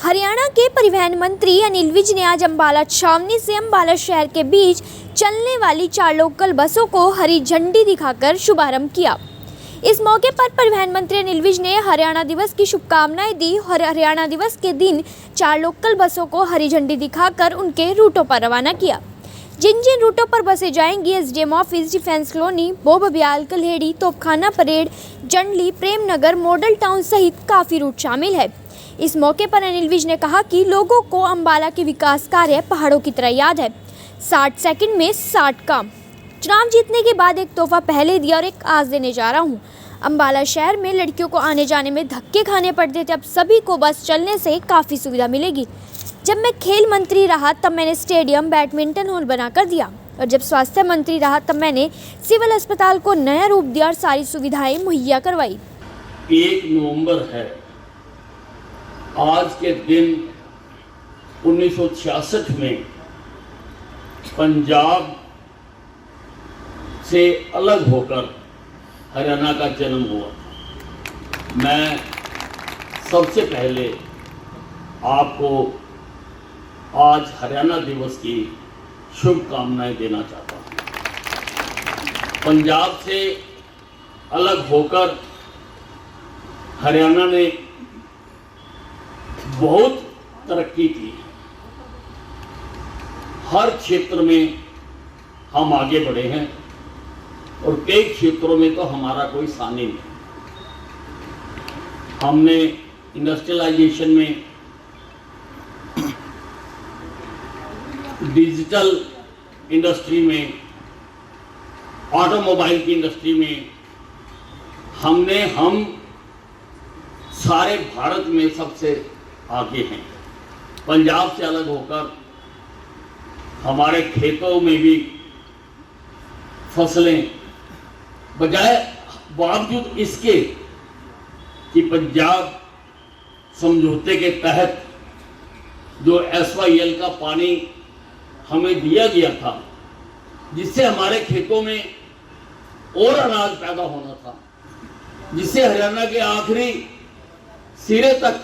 हरियाणा के परिवहन मंत्री अनिल विज ने आज अंबाला छावनी से अंबाला शहर के बीच चलने वाली 4 लोकल बसों को हरी झंडी दिखाकर शुभारंभ किया। इस मौके पर परिवहन मंत्री अनिल विज ने हरियाणा दिवस की शुभकामनाएं दी और हरियाणा दिवस के दिन 4 लोकल बसों को हरी झंडी दिखाकर उनके रूटों पर रवाना किया। जिन जिन रूटों पर बसें जाएंगी, SDM office, defence colony, Babyal, Kalheri, Topkhana parade, Jandli, Prem Nagar, model town सहित काफ़ी रूट शामिल है। इस मौके पर अनिल विज ने कहा कि लोगों को अंबाला के विकास कार्य पहाड़ों की तरह याद है। 60 सेकंड में 60 काम। चुनाव जीतने के बाद एक तोहफा पहले दिया और एक आज देने जा रहा हूँ। अंबाला शहर में लड़कियों को आने जाने में धक्के खाने पड़ते थे, अब सभी को बस चलने से काफ़ी सुविधा मिलेगी। जब मैं खेल मंत्री रहा तब मैंने स्टेडियम, बैडमिंटन हॉल बनाकर दिया और जब स्वास्थ्य मंत्री रहा तब मैंने सिविल अस्पताल को नया रूप दिया और सारी सुविधाएं मुहैया करवाई। 1 नवंबर है। आज के दिन 1966 में पंजाब से अलग होकर हरियाणा का जन्म हुआ। मैं सबसे पहले आपको आज हरियाणा दिवस की शुभकामनाएं देना चाहता हूं। पंजाब से अलग होकर हरियाणा ने बहुत तरक्की की। हर क्षेत्र में हम आगे बढ़े हैं और कई क्षेत्रों में तो हमारा कोई सानी नहीं। हमने इंडस्ट्रियलाइजेशन में, डिजिटल इंडस्ट्री में, ऑटोमोबाइल की इंडस्ट्री में हम सारे भारत में सबसे आगे हैं। पंजाब से अलग होकर हमारे खेतों में भी फसलें, बजाय बावजूद इसके कि पंजाब समझौते के तहत जो SYL का पानी हमें दिया गया था, जिससे हमारे खेतों में और अनाज पैदा होना था, जिससे हरियाणा के आखिरी सिरे तक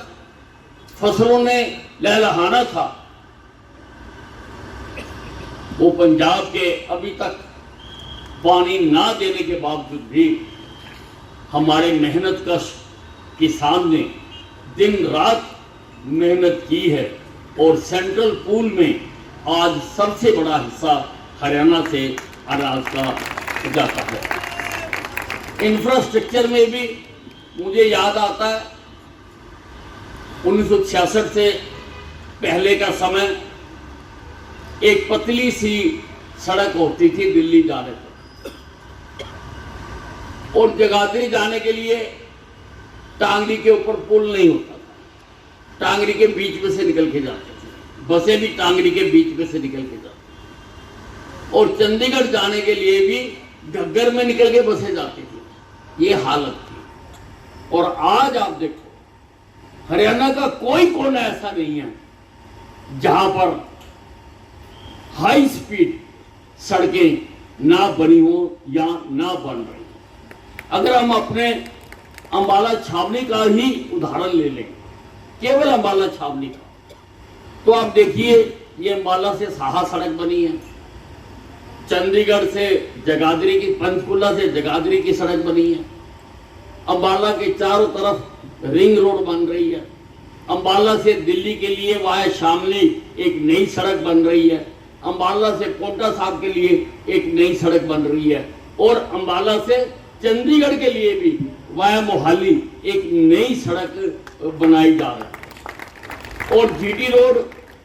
फसलों ने लहलहाना था, वो पंजाब के अभी तक पानी ना देने के बावजूद भी हमारे मेहनतकश किसान ने दिन रात मेहनत की है और सेंट्रल पूल में आज सबसे बड़ा हिस्सा हरियाणा से अनाज का जाता है। इंफ्रास्ट्रक्चर में भी मुझे याद आता है 1966 से पहले का समय, एक पतली सी सड़क होती थी दिल्ली जाने पर, और जगाधरी जाने के लिए टांगरी के ऊपर पुल नहीं होता था, टांगरी के बीच में से निकल के जाते थे। बसें भी टांगरी के बीच में से निकल के जाती, और चंडीगढ़ जाने के लिए भी घग्गर में निकल के बसें जाती थी। ये हालत थी। और आज आप देखो, हरियाणा का कोई कोना ऐसा नहीं है जहां पर हाई स्पीड सड़कें ना बनी हो या ना बन रही हो। अगर हम अपने अंबाला छावनी का ही उदाहरण ले लें, केवल अंबाला छावनी का, तो आप देखिए ये अंबाला से साहा सड़क बनी है, चंडीगढ़ से जगाधरी की, पंचकुला से जगाधरी की सड़क बनी है, अंबाला के चारों तरफ रिंग रोड बन रही है, अंबाला से दिल्ली के लिए वाया शामली एक नई सड़क बन रही है, अंबाला से कोटा साहब के लिए एक नई सड़क बन रही है, और अंबाला से चंडीगढ़ के लिए भी वाया मोहाली एक नई सड़क बनाई जा रही है। और जीटी रोड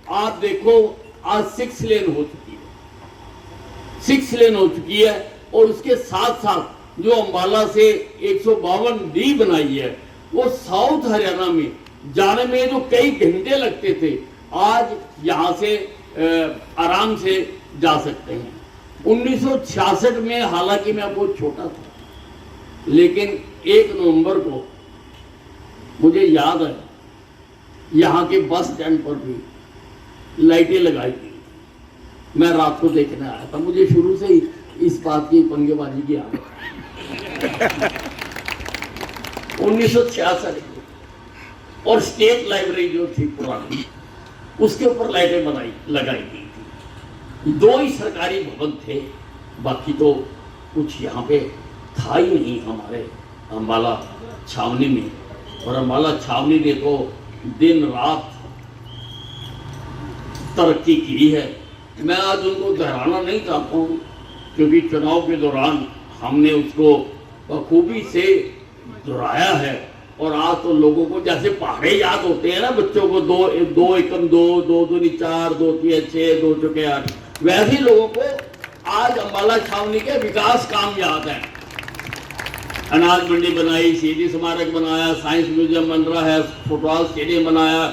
आप देखो आज 6 लेन हो चुकी है, 6 लेन हो चुकी है। और उसके साथ साथ जो अंबाला से 152D बनाई है, वो साउथ हरियाणा में जाने में जो कई घंटे लगते थे, आज यहाँ से आराम से जा सकते हैं। 1966 में हालांकि मैं बहुत छोटा था, लेकिन 1 नवंबर को मुझे याद है यहाँ के बस स्टैंड पर भी लाइटें लगाई थी। मैं रात को देखने आया था। मुझे शुरू से ही इस बात की पंगेबाजी की आदत 1966 और स्टेट लाइब्रेरी जो थी पुरानी, उसके ऊपर लाइटें लगाई गई थी। 2 ही सरकारी भवन थे, बाकी तो कुछ यहाँ पे था ही नहीं हमारे अम्बाला छावनी में। और अम्बाला छावनी ने तो दिन रात तरक्की की है। मैं आज उनको दोहराना नहीं चाहता हूँ, क्योंकि चुनाव के दौरान हमने उसको बखूबी से दोहराया है। और आज तो लोगों को जैसे पहाड़े याद होते हैं ना बच्चों को, 2 एकम 2, 2 दूनी 4, 2 3 6, 2 चौके 8, वैसे ही लोगों को आज अम्बाला छावनी के विकास काम याद है। अनाज मंडी बनाई, शहीदी स्मारक बनाया, साइंस म्यूजियम बन रहा है, फुटबॉल स्टेडियम बनाया,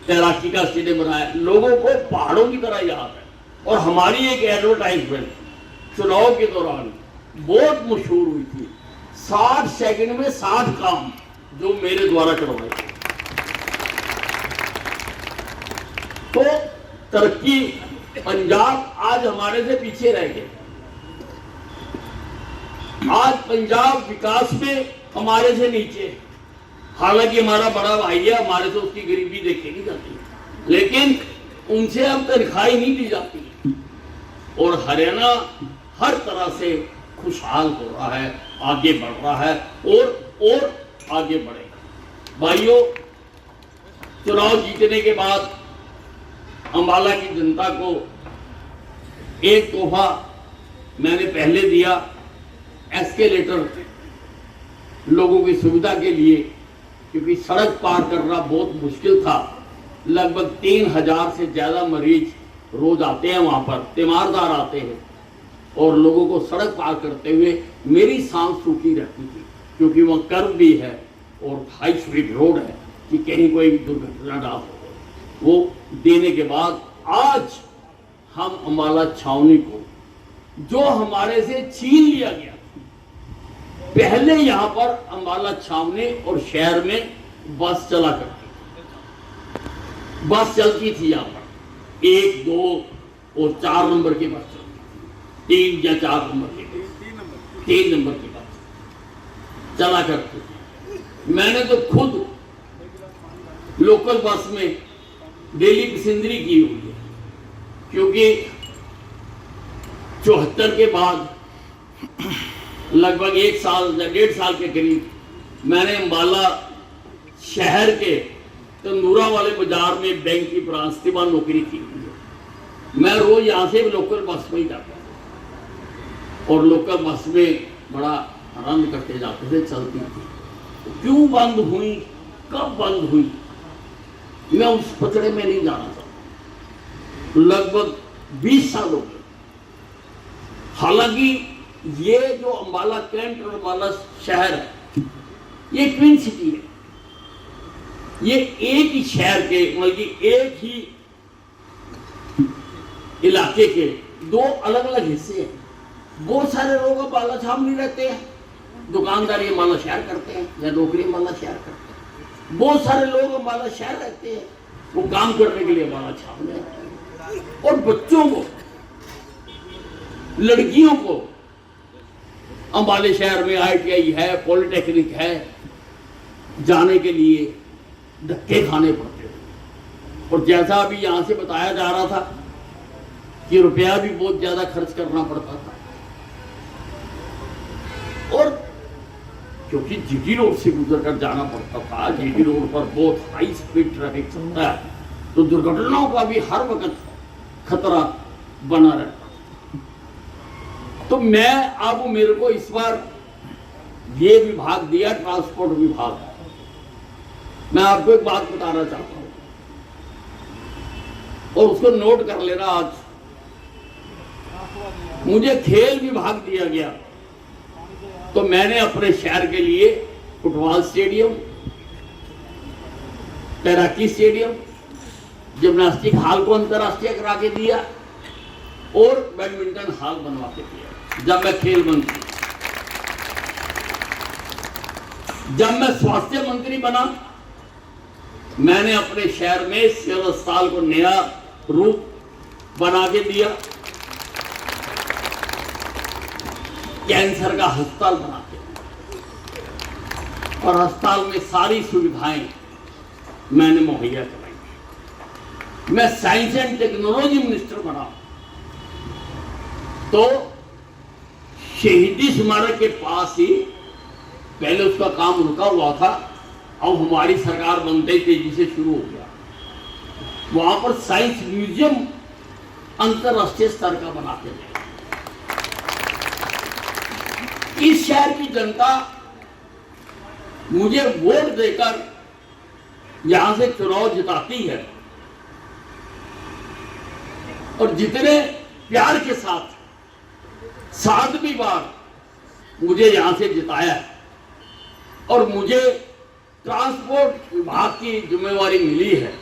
तैराकी का स्टेडियम बनाया। लोगों को पहाड़ों की तरह याद है। और हमारी एक एडवर्टाइजमेंट चुनाव के दौरान बहुत मशहूर हुई थी, 60 सेकंड में 60 काम जो मेरे द्वारा करवाए थे। तो तरक्की पंजाब आज हमारे से पीछे रह गए। आज पंजाब विकास में हमारे से नीचे। हालांकि हमारा बड़ा भाई है, हमारे से उसकी गरीबी देखी नहीं जाती, लेकिन उनसे अब तनख्वाह नहीं दी जाती। और हरियाणा हर तरह से खुशहाल हो रहा है, आगे बढ़ रहा है और आगे बढ़ेगा। भाइयों, चुनाव जीतने के बाद अम्बाला की जनता को एक तोहफा मैंने पहले दिया, एस्केलेटर लोगों की सुविधा के लिए, क्योंकि सड़क पार करना बहुत मुश्किल था। लगभग 3000 से ज्यादा मरीज रोज आते हैं वहां पर, तीमारदार आते हैं, और लोगों को सड़क पार करते हुए मेरी सांस रुकी रहती थी, क्योंकि वह कर्व भी है और हाई स्पीड रोड है कि कहीं कोई दुर्घटना ना हो। वो देने के बाद आज हम अम्बाला छावनी को, जो हमारे से छीन लिया गया, पहले यहाँ पर अम्बाला छावनी और शहर में बस चला करती थी। बस चलती थी यहाँ पर 1, 2 और 4 नंबर की बस चलती थी, 3 या 4 नंबर की बस, 3 नंबर की बस चला करती थी। मैंने तो खुद लोकल बस में डेली पैसेंजरी की हुई है, क्योंकि 74 के बाद लगभग 1 साल या 1.5 साल के करीब मैंने अम्बाला शहर के तंदूरा वाले बाजार में बैंक की ब्रांच थी, वहां नौकरी की हुई है। मैं रोज यहाँ से लोकल बस में ही जाता था, और लोकल बस में बड़ा आनंद करते जाते थे, चलती थी। क्यों बंद हुई, कब बंद हुई, मैं उस पचड़े में नहीं जाना चाहता। लगभग 20 साल हो गए। हालांकि ये जो अम्बाला कैंट और अम्बाला शहर है, ये ट्विन सिटी है। ये एक ही शहर के, मतलब एक ही इलाके के 2 अलग अलग हिस्से हैं। बहुत सारे लोग अम्बाला छावनी रहते हैं, दुकानदारी अम्बाला शहर करते हैं या नौकरी अम्बाला शहर करते हैं। बहुत सारे लोग अम्बाला शहर रहते हैं, वो काम करने के लिए अम्बाला छावनी रहते हैं। और बच्चों को, लड़कियों को अम्बाले शहर में ITI है, पॉलिटेक्निक है, जाने के लिए धक्के खाने पड़ते थे। और जैसा अभी यहाँ से बताया जा रहा था कि रुपया भी बहुत ज्यादा खर्च करना पड़ता था। और क्योंकि GT रोड से गुजर कर जाना पड़ता था, GT रोड पर बहुत हाई स्पीड ट्रैफिक चलता है, तो दुर्घटनाओं का भी हर वक्त खतरा बना रहता है। तो मैं अब मेरे को इस बार ये विभाग दिया, ट्रांसपोर्ट विभाग। मैं आपको एक बात बताना चाहता हूं और उसको नोट कर लेना। आज मुझे खेल विभाग दिया गया, तो मैंने अपने शहर के लिए फुटबॉल स्टेडियम, तैराकी स्टेडियम, जिम्नास्टिक हॉल को अंतरराष्ट्रीय करा के दिया और बैडमिंटन हॉल बनवा के दिया। जब मैं खेल मंत्री, जब मैं स्वास्थ्य मंत्री बना, मैंने अपने शहर में सिविल अस्पताल को नया रूप बना के दिया, कैंसर का अस्पताल बना के। और अस्पताल में सारी सुविधाएं मैंने मुहैया कराई। मैं साइंस एंड टेक्नोलॉजी मिनिस्टर बना तो शहीदी स्मारक के पास ही पहले उसका काम रुका हुआ था, अब हमारी सरकार बनते ही तेजी से शुरू हो गया। वहां पर साइंस म्यूजियम अंतरराष्ट्रीय स्तर का बनाते गए। इस शहर की जनता मुझे वोट देकर यहां से चुनाव जिताती है और जितने प्यार के साथ 7वीं बार मुझे यहां से जिताया है और मुझे ट्रांसपोर्ट विभाग की जिम्मेवारी मिली है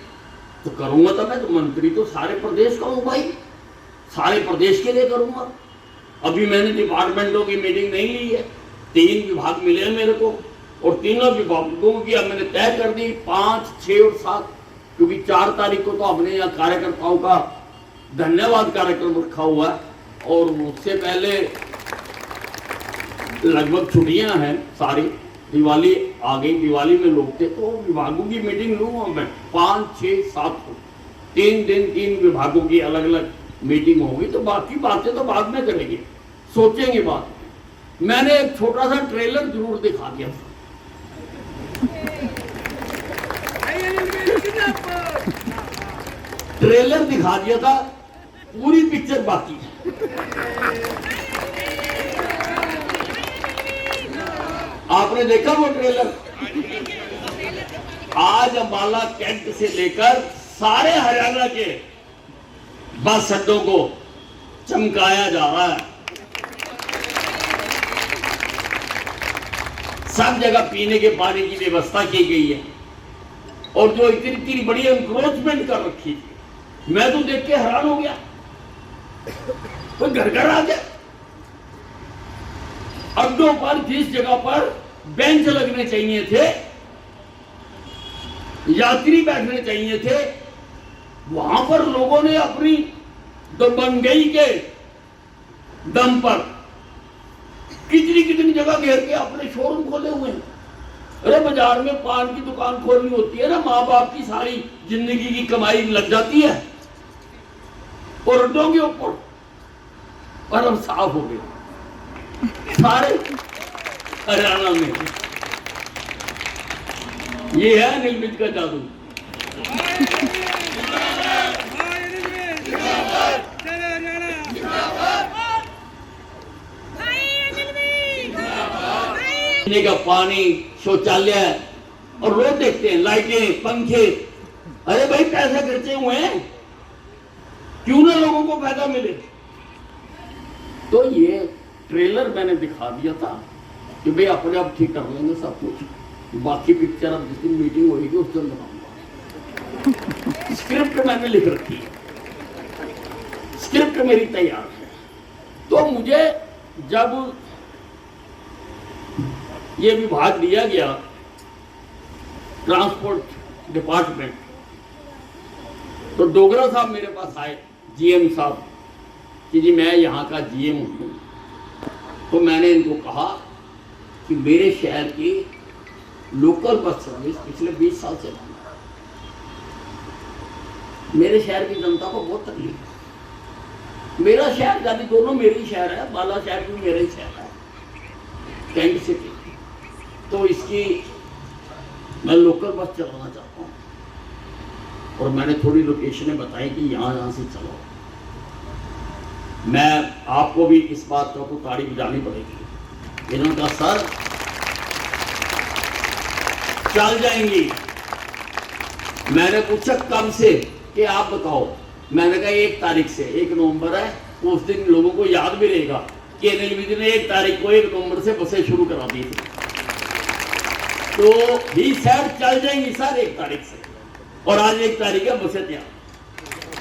तो करूंगा। तो मैं तो मंत्री तो सारे प्रदेश का हूं भाई, सारे प्रदेश के लिए करूंगा। अभी मैंने डिपार्टमेंटों की मीटिंग नहीं ली है, 3 विभाग मिले हैं मेरे को और तीनों विभागों की अब मैंने तय कर दी 5, 6 और 7, क्योंकि 4 तारीख को तो हमने यहाँ कार्यकर्ताओं का धन्यवाद कार्यक्रम रखा हुआ है और उससे पहले लगभग छुट्टियां हैं सारी, दिवाली आ गई, दिवाली में लोग थे तो विभागों की मीटिंग लूंगा मैं 5, 6, 7 को 3 दिन 3 विभागों की अलग अलग मीटिंग होगी तो बाकी बातें तो बाद में करेंगे, सोचेंगे बात। मैंने एक छोटा सा ट्रेलर जरूर दिखा दिया था। ट्रेलर दिखा दिया था, पूरी पिक्चर बाकी है। आपने देखा वो ट्रेलर? आज अंबाला कैंट से लेकर सारे हरियाणा के बस अड्डों को चमकाया जा रहा है। सब जगह पीने के पानी की व्यवस्था की गई है और जो इतनी बड़ी एनक्रोचमेंट कर रखी थी, मैं तो देख के हैरान हो गया। तो घर घर आ गया, अड्डों पर जिस जगह पर बेंच लगने चाहिए थे, यात्री बैठने चाहिए थे, वहां पर लोगों ने अपनी दबंगई के दम पर कितनी जगह घेर के अपने शोरूम खोले हुए हैं। अरे बाजार में पान की दुकान खोलनी होती है ना, माँ बाप की सारी जिंदगी की कमाई लग जाती है और अड्डों के ऊपर, और अब साफ हो गए सारे हरियाणा में। ये है अनिल विज का जादू। पीने का पानी, शौचालय और रोज देखते हैं लाइटें, पंखे। अरे भाई पैसे खर्चे हुए हैं, क्यों ना लोगों को फायदा मिले। तो ये ट्रेलर मैंने दिखा दिया था कि भाई अपने आप ठीक कर लेंगे सब कुछ, बाकी पिक्चर अब जिस दिन मीटिंग होगी उस दिन बनाऊंगा। स्क्रिप्ट मैंने लिख रखी है, स्क्रिप्ट मेरी तैयार है। तो मुझे जब ये विभाग दिया गया ट्रांसपोर्ट डिपार्टमेंट, तो डोगरा साहब मेरे पास आए, जीएम साहब, कि जी मैं यहाँ का जीएम हूँ। तो मैंने इनको कहा कि मेरे शहर की लोकल बस सर्विस पिछले 20 साल से बंद है, मेरे शहर की जनता को बहुत तकलीफ है। मेरा शहर यानी दोनों मेरे ही शहर है, बाला शहर भी मेरा ही शहर है, कैंट सिटी। तो इसकी मैं लोकल बस चलाना चाहता हूँ और मैंने थोड़ी लोकेशनें बताई कि यहाँ से चलो। मैं आपको भी इस बात का तो ताड़ी बजानी पड़ेगी। इन्होंने कहा सर चल जाएंगी। मैंने पूछा कब से, कि आप बताओ। मैंने कहा 1 तारीख से, 1 नवंबर है, उस दिन लोगों को याद भी रहेगा कि अनिल विज ने 1 तारीख को 1 नवंबर से बसें शुरू करा दी थी। तो ही सर चल जाएंगी सर 1 तारीख से, और आज 1 तारीख है, बसें तैयार,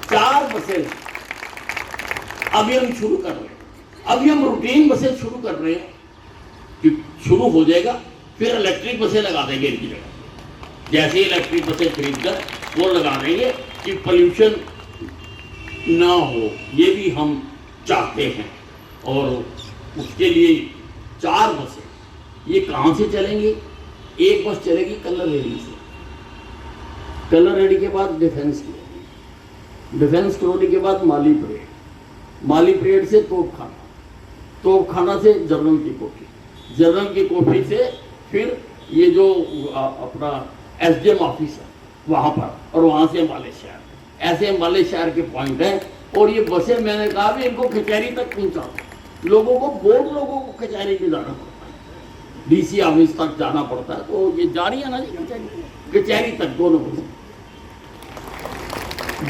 4 बसें अभी हम शुरू कर रहे हैं। अभी हम रूटीन बसें शुरू कर रहे हैं कि शुरू हो जाएगा, फिर इलेक्ट्रिक बसें लगा देंगे इनकी जगह। जैसे ही इलेक्ट्रिक बसें खरीद कर वो लगा देंगे कि पोल्यूशन ना हो, ये भी हम चाहते हैं। और उसके लिए 4 बसें ये कहाँ से चलेंगी? एक बस चलेगी कलर रेडी से, कलर रेडी के बाद डिफेंस कॉलोनी, डिफेंस कॉलोनी के बाद माली परेड, माली परेड से तोपखाना, तोपखाना से जनरल की कोठी, जनरल की कोठी से फिर ये जो अपना एसडीएम ऑफिस है वहां पर, और वहां से अम्बाला शहर, ऐसे अम्बाला शहर के पॉइंट है। और ये बसें मैंने कहा भी इनको कचहरी तक पहुंचा, लोगों को बहुत लोगों को कचहरी में जाना पड़ता है, डीसी ऑफिस तक जाना पड़ता है, तो ये जा रही है ना जी कचहरी तक दोनों बसें।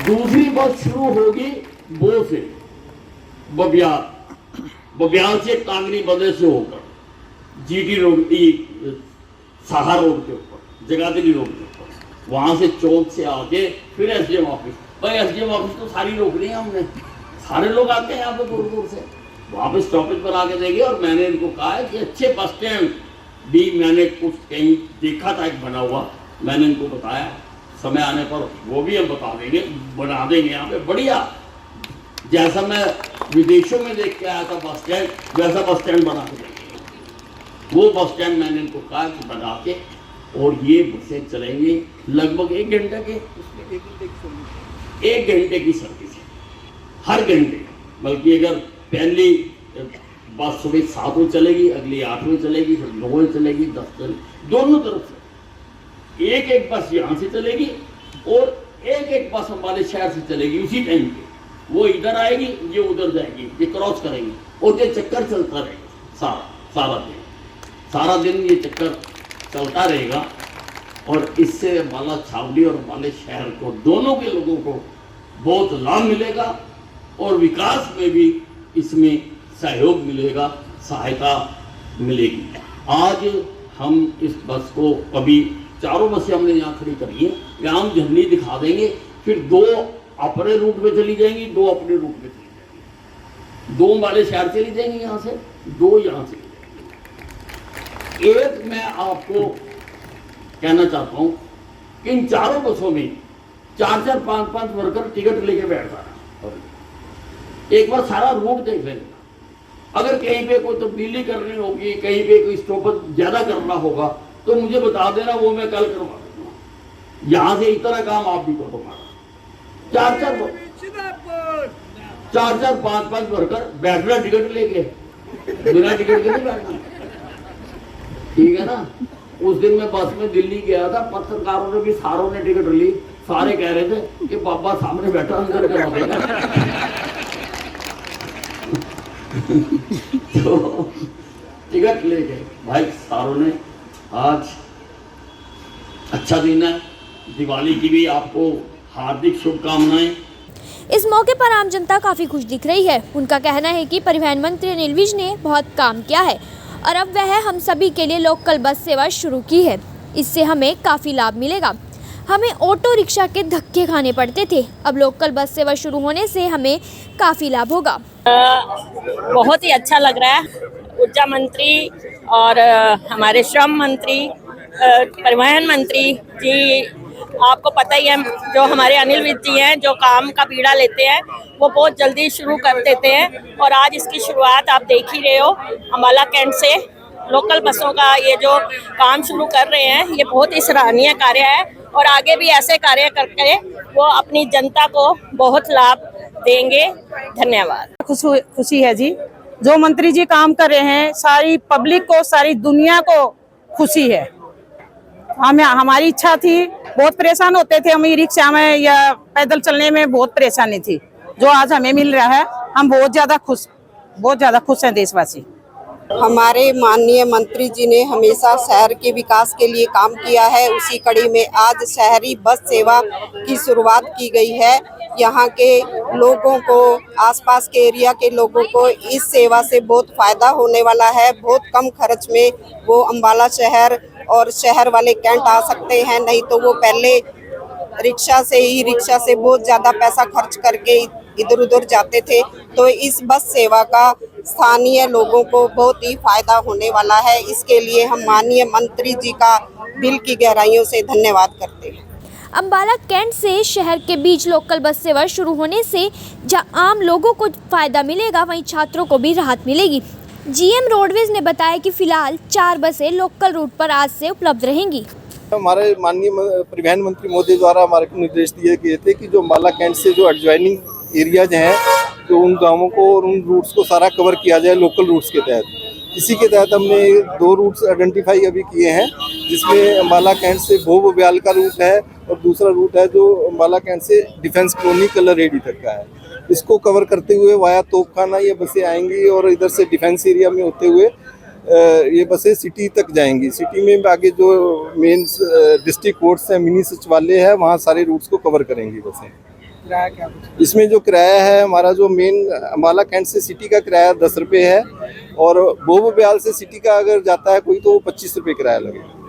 दूसरी बस शुरू होगी वो से बबियाल, बबियाल से कांगनी बदे से होकर जीटी रोड, साहा रोड के ऊपर, जगाधरी रोड के ऊपर, वहां से चौक से आके फिर एसडीएम ऑफिस। भाई एसडीएम ऑफिस तो सारी रोक ली है हमने, सारे लोग आते हैं यहाँ पे दूर दूर से, वहां पे स्टॉपेज बना के देंगे। और मैंने इनको कहा है कि अच्छे बस स्टैंड भी मैंने कुछ कहीं देखा था एक बना हुआ, मैंने इनको बताया, समय आने पर वो भी हम बता देंगे, बना देंगे यहाँ पे बढ़िया, जैसा मैं विदेशों में देख के आया था बस स्टैंड, वैसा बस स्टैंड बना के देंगे। वो बस स्टैंड मैंने इनको कहा कि बना के, और ये बसें चलेंगी लगभग 1 घंटे के, उसमें 1 घंटे की सर्विस है हर घंटे। बल्कि अगर पहली बस सुबह 7 बजे चलेगी, अगली 8 बजे चलेगी, फिर 9 बजे चलेगी, 10 चलेगी, दोनों तरफ से एक एक बस यहाँ से चलेगी और एक एक बस हमारे शहर से चलेगी उसी टाइम पे। वो इधर आएगी, ये उधर जाएगी, ये क्रॉस करेंगे, और ये चक्कर चलता रहेगा सारा दिन ये चक्कर चलता रहेगा। और इससे अम्बाला छावनी और अम्बाला शहर को, दोनों के लोगों को बहुत लाभ मिलेगा और विकास में भी इसमें सहयोग मिलेगा, सहायता मिलेगी। आज हम इस बस को, अभी 4 बसें हमने यहाँ खड़ी करी हैं, यहाँ हम झंडी दिखा देंगे, फिर 2 अपने रूट पे चली जाएंगी, 2 अपने रूट पे चली जाएंगी, 2 अम्बाला शहर चली जाएंगी यहाँ से, 2 यहाँ से। एक मैं आपको कहना चाहता हूं कि इन 4 बसों में 4-4, 5-5 वर्कर टिकट लेके बैठता है, एक बार सारा रूट देख लेना। अगर कहीं पे कोई तब्दीली करनी होगी, कहीं पे कोई स्टॉपेज ज्यादा करना होगा तो मुझे बता देना, वो मैं कल करवा दूंगा। यहां से इतना काम आप भी करो हमारा। 4-4, 5-5 वर्कर बैठना टिकट लेके, बिना टिकट के नहीं बैठना, ठीक है ना। उस दिन मैं बस में दिल्ली गया था, पत्रकारों ने भी, सारों ने टिकट ली, सारे कह रहे थे कि बाबा सामने बैठा अंदर करा देगा। तो टिकट लेके भाई सारों ने, आज अच्छा दिन है, दिवाली की भी आपको हार्दिक शुभकामनाएं। इस मौके पर आम जनता काफी खुश दिख रही है। उनका कहना है कि परिवहन मंत्री अनिल विज ने बहुत काम किया है और अब वह हम सभी के लिए लोकल बस सेवा शुरू की है। इससे हमें काफ़ी लाभ मिलेगा। हमें ऑटो रिक्शा के धक्के खाने पड़ते थे, अब लोकल बस सेवा शुरू होने से हमें काफ़ी लाभ होगा। बहुत ही अच्छा लग रहा है। ऊर्जा मंत्री और हमारे श्रम मंत्री, परिवहन मंत्री जी, आपको पता ही है, जो हमारे अनिल विज जी हैं, जो काम का बीड़ा लेते हैं वो बहुत जल्दी शुरू कर देते हैं। और आज इसकी शुरुआत आप देख ही रहे हो, अम्बाला कैंट से लोकल बसों का ये जो काम शुरू कर रहे हैं, ये बहुत ही सराहनीय कार्य है और आगे भी ऐसे कार्य करके वो अपनी जनता को बहुत लाभ देंगे। धन्यवाद। खुशी है जी, जो मंत्री जी काम कर रहे हैं, सारी पब्लिक को, सारी दुनिया को खुशी है। हमारी इच्छा थी, बहुत परेशान होते थे हम, रिक्शा में या पैदल चलने में बहुत परेशानी थी, जो आज हमें मिल रहा है, हम बहुत ज्यादा खुश हैं देशवासी। हमारे माननीय मंत्री जी ने हमेशा शहर के विकास के लिए काम किया है, उसी कड़ी में आज शहरी बस सेवा की शुरुआत की गई है। यहाँ के लोगों को, आसपास के एरिया के लोगों को इस सेवा से बहुत फायदा होने वाला है। बहुत कम खर्च में वो अम्बाला शहर और शहर वाले कैंट आ सकते हैं, नहीं तो वो पहले रिक्शा से बहुत ज़्यादा पैसा खर्च करके इधर उधर जाते थे। तो इस बस सेवा का स्थानीय लोगों को बहुत ही फायदा होने वाला है। इसके लिए हम माननीय मंत्री जी का दिल की गहराइयों से धन्यवाद करते हैं। अम्बाला कैंट से शहर के बीच लोकल बस सेवा शुरू होने से जहां आम लोगों को फायदा मिलेगा, वहीं छात्रों को भी राहत मिलेगी। जीएम रोडवेज ने बताया कि फिलहाल 4 बसें लोकल रूट पर आज से उपलब्ध रहेंगी। हमारे माननीय परिवहन मंत्री महोदय द्वारा हमारे को निर्देश दिए गए थे कि जो अम्बाला कैंट से जो एडजॉइनिंग एरियाज हैं, जो उन गांवों को और उन रूट्स को सारा कवर किया जाए लोकल रूट्स के तहत। इसी के तहत हमने 2 रूट्स आइडेंटिफाई अभी किए हैं, जिसमें अम्बाला कैंट से भोब ब्याल का रूट है और दूसरा रूट है जो अम्बाला कैंट से डिफेंस कॉलोनी कलर रेडी तक का है। इसको कवर करते हुए वाया तोपखाना ये बसें आएंगी और इधर से डिफेंस एरिया में होते हुए ये बसें सिटी तक जाएंगी। सिटी में आगे जो मेन डिस्ट्रिक्ट कोर्ट्स हैं, मिनी सचिवालय है, वहाँ सारे रूट्स को कवर करेंगी बसें। किराया क्या? इसमें जो किराया है हमारा जो मेन अम्बाला कैंट से सिटी का किराया 10 रुपये है और भोब ब्याल से सिटी का अगर जाता है कोई तो वो 25 रुपये किराया लगेगा।